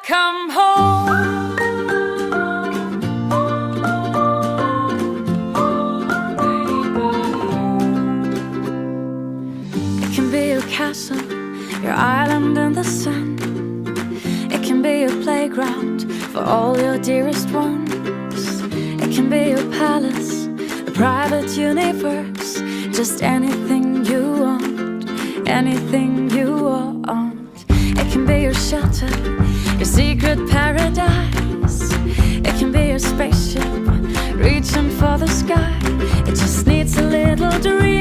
Welcome home. It can be your castle, your island in the sun. It can be your playground for all your dearest ones. It can be your palace, a private universe. Just anything you want, anything you want. It can be your shelter, your secret paradise. It can be your spaceship, reaching for the sky. It just needs a little dream.